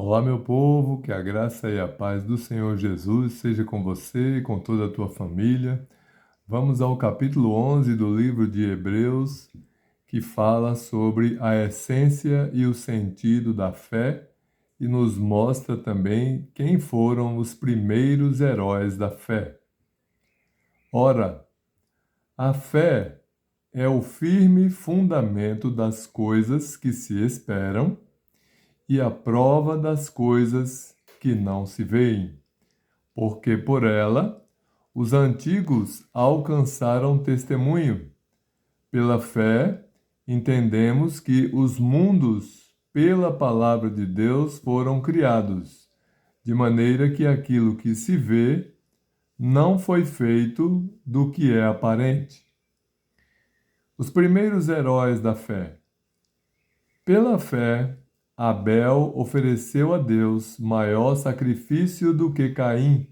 Olá, meu povo, que a graça e a paz do Senhor Jesus seja com você e com toda a tua família. Vamos ao capítulo 11 do livro de Hebreus, que fala sobre a essência e o sentido da fé e nos mostra também quem foram os primeiros heróis da fé. Ora, a fé é o firme fundamento das coisas que se esperam e a prova das coisas que não se veem, porque por ela os antigos alcançaram testemunho. Pela fé, entendemos que os mundos, pela palavra de Deus, foram criados, de maneira que aquilo que se vê não foi feito do que é aparente. Os primeiros heróis da fé. Pela fé, Abel ofereceu a Deus maior sacrifício do que Caim,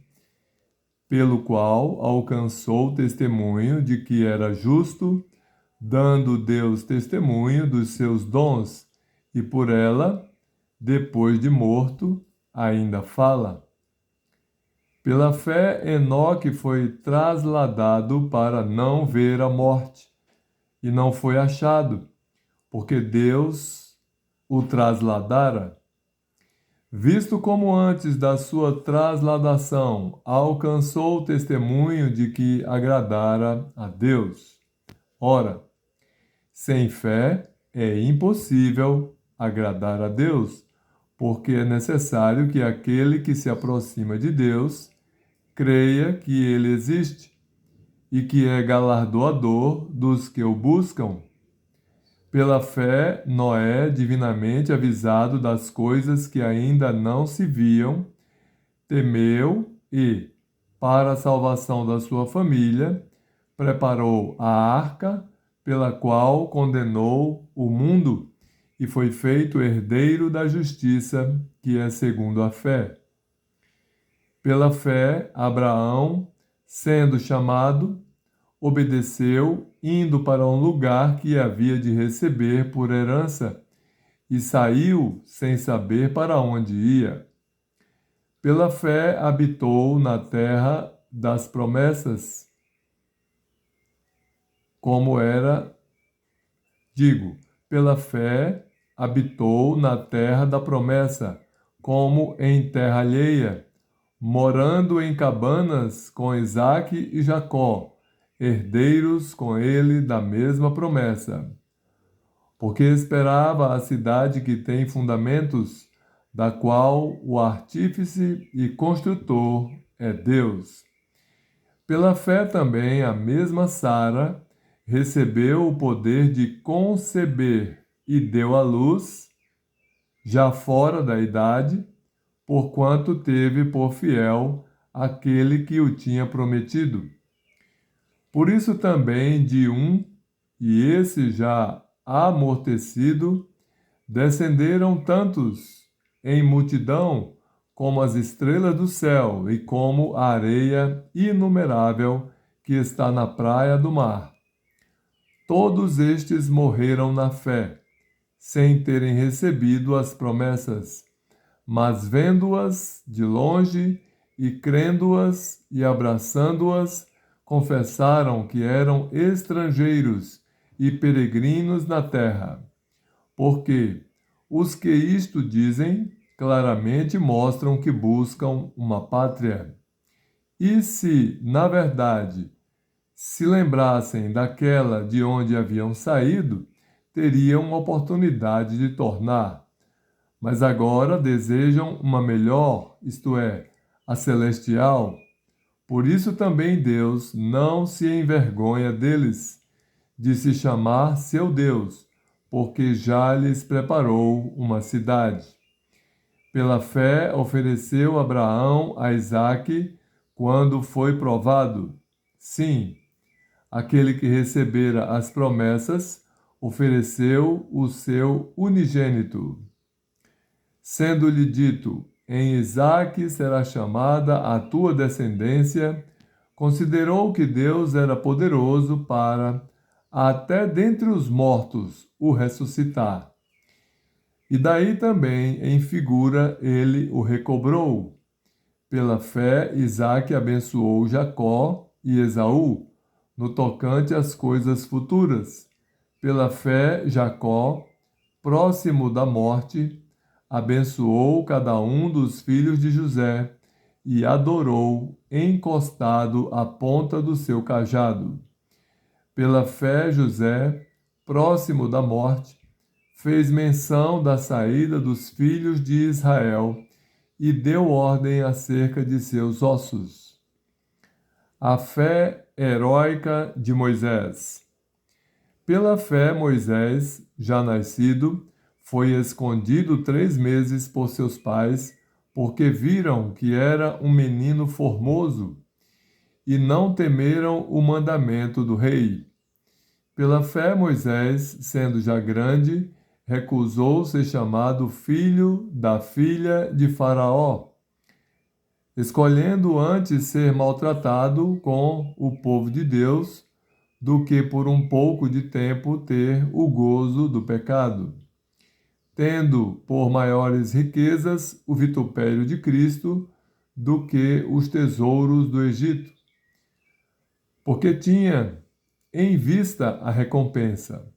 pelo qual alcançou testemunho de que era justo, dando Deus testemunho dos seus dons, e por ela, depois de morto, ainda fala. Pela fé, Enoque foi trasladado para não ver a morte, e não foi achado, porque Deus o trasladara. Visto como antes da sua trasladação alcançou o testemunho de que agradara a Deus. Ora, sem fé é impossível agradar a Deus, porque é necessário que aquele que se aproxima de Deus creia que ele existe e que é galardoador dos que o buscam. Pela fé, Noé, divinamente avisado das coisas que ainda não se viam, temeu e, para a salvação da sua família, preparou a arca, pela qual condenou o mundo e foi feito herdeiro da justiça, que é segundo a fé. Pela fé, Abraão, sendo chamado, obedeceu, indo para um lugar que havia de receber por herança, e saiu sem saber para onde ia. Pela fé habitou na terra das promessas, como era, pela fé habitou na terra da promessa, como em terra alheia, morando em cabanas com Isaque e Jacó, herdeiros com ele da mesma promessa. Porque esperava a cidade que tem fundamentos, da qual o artífice e construtor é Deus. Pela fé também a mesma Sara recebeu o poder de conceber e deu à luz, já fora da idade, porquanto teve por fiel aquele que o tinha prometido. Por isso também de um, e esse já amortecido, descenderam tantos em multidão como as estrelas do céu e como a areia inumerável que está na praia do mar. Todos estes morreram na fé, sem terem recebido as promessas, mas vendo-as de longe e crendo-as e abraçando-as, confessaram que eram estrangeiros e peregrinos na terra. Porque os que isto dizem claramente mostram que buscam uma pátria. E se, na verdade, se lembrassem daquela de onde haviam saído, teriam oportunidade de tornar. Mas agora desejam uma melhor, isto é, a celestial. Por isso também Deus não se envergonha deles, de se chamar seu Deus, porque já lhes preparou uma cidade. Pela fé ofereceu Abraão a Isaque quando foi provado. Sim, aquele que recebera as promessas ofereceu o seu unigênito. Sendo-lhe dito: em Isaque será chamada a tua descendência, considerou que Deus era poderoso para, até dentre os mortos, o ressuscitar. E daí também, em figura, ele o recobrou. Pela fé, Isaque abençoou Jacó e Esaú, no tocante às coisas futuras. Pela fé, Jacó, próximo da morte, abençoou cada um dos filhos de José e adorou, encostado à ponta do seu cajado. Pela fé, José, próximo da morte, fez menção da saída dos filhos de Israel e deu ordem acerca de seus ossos. A fé heróica de Moisés. Pela fé, Moisés, já nascido, foi escondido 3 meses por seus pais, porque viram que era um menino formoso, e não temeram o mandamento do rei. Pela fé, Moisés, sendo já grande, recusou ser chamado filho da filha de Faraó, escolhendo antes ser maltratado com o povo de Deus do que por um pouco de tempo ter o gozo do pecado, tendo por maiores riquezas o vitupério de Cristo do que os tesouros do Egito, porque tinha em vista a recompensa.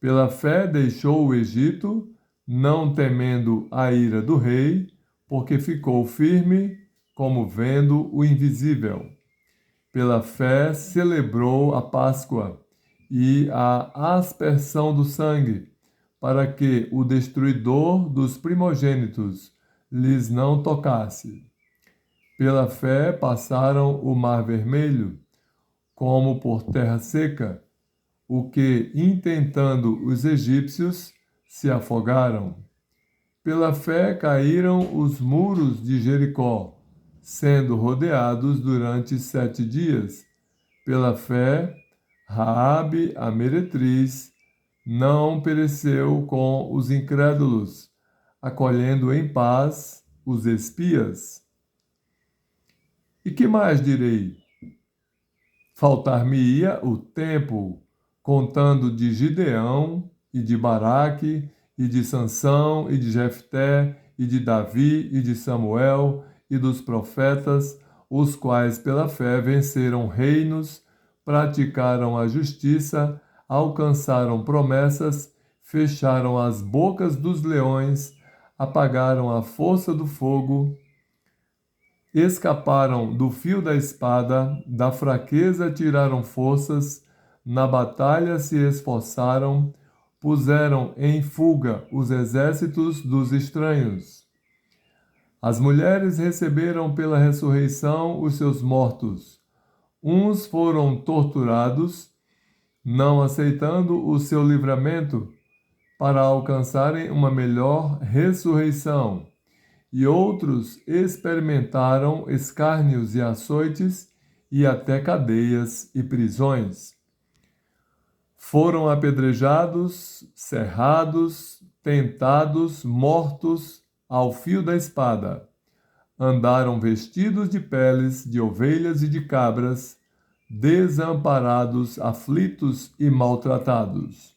Pela fé deixou o Egito, não temendo a ira do rei, porque ficou firme, como vendo o invisível. Pela fé celebrou a Páscoa e a aspersão do sangue, para que o destruidor dos primogênitos lhes não tocasse. Pela fé passaram o mar vermelho, como por terra seca, o que, intentando os egípcios, se afogaram. Pela fé caíram os muros de Jericó, sendo rodeados durante 7 dias. Pela fé, Raabe, a meretriz, não pereceu com os incrédulos, acolhendo em paz os espias. E que mais direi? Faltar-me-ia o tempo, contando de Gideão e de Baraque, e de Sansão, e de Jefté, e de Davi, e de Samuel, e dos profetas, os quais pela fé venceram reinos, praticaram a justiça, alcançaram promessas, fecharam as bocas dos leões, apagaram a força do fogo, escaparam do fio da espada, da fraqueza tiraram forças, na batalha se esforçaram, puseram em fuga os exércitos dos estranhos. As mulheres receberam pela ressurreição os seus mortos. Uns foram torturados, não aceitando o seu livramento, para alcançarem uma melhor ressurreição. E outros experimentaram escárnios e açoites e até cadeias e prisões. Foram apedrejados, cerrados, tentados, mortos ao fio da espada. Andaram vestidos de peles de ovelhas e de cabras, desamparados, aflitos e maltratados,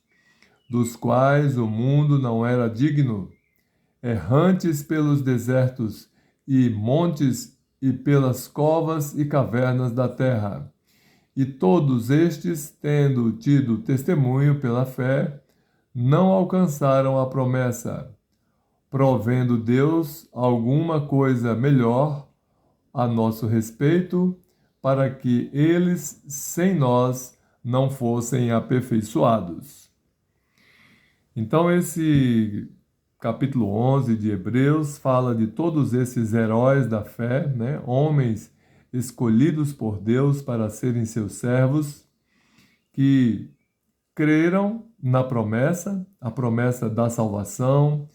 dos quais o mundo não era digno, errantes pelos desertos e montes e pelas covas e cavernas da terra. E todos estes, tendo tido testemunho pela fé, não alcançaram a promessa, provendo Deus alguma coisa melhor a nosso respeito, para que eles, sem nós, não fossem aperfeiçoados. Então, esse capítulo 11 de Hebreus fala de todos esses heróis da fé, né? Homens escolhidos por Deus para serem seus servos, que creram na promessa, a promessa da salvação,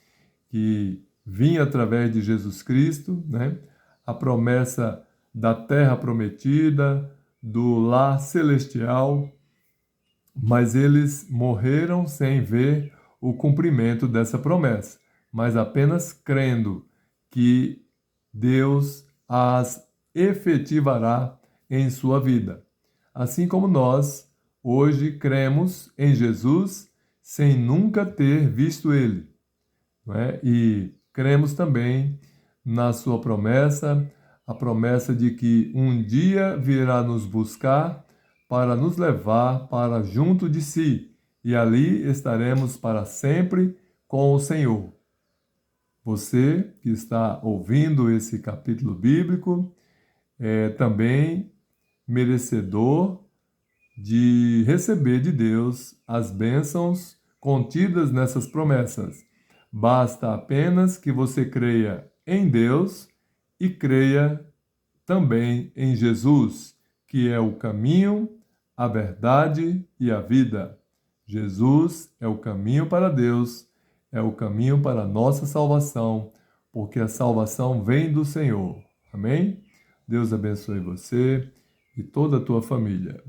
que vinha através de Jesus Cristo, né? A promessa da terra prometida, do lar celestial, mas eles morreram sem ver o cumprimento dessa promessa, mas apenas crendo que Deus as efetivará em sua vida. Assim como nós, hoje, cremos em Jesus sem nunca ter visto ele. não é? E cremos também na sua promessa, a promessa de que um dia virá nos buscar para nos levar para junto de si, e ali estaremos para sempre com o Senhor. Você que está ouvindo esse capítulo bíblico é também merecedor de receber de Deus as bênçãos contidas nessas promessas. Basta apenas que você creia em Deus e creia também em Jesus, que é o caminho, a verdade e a vida. Jesus é o caminho para Deus, é o caminho para a nossa salvação, porque a salvação vem do Senhor. Amém? Deus abençoe você e toda a tua família.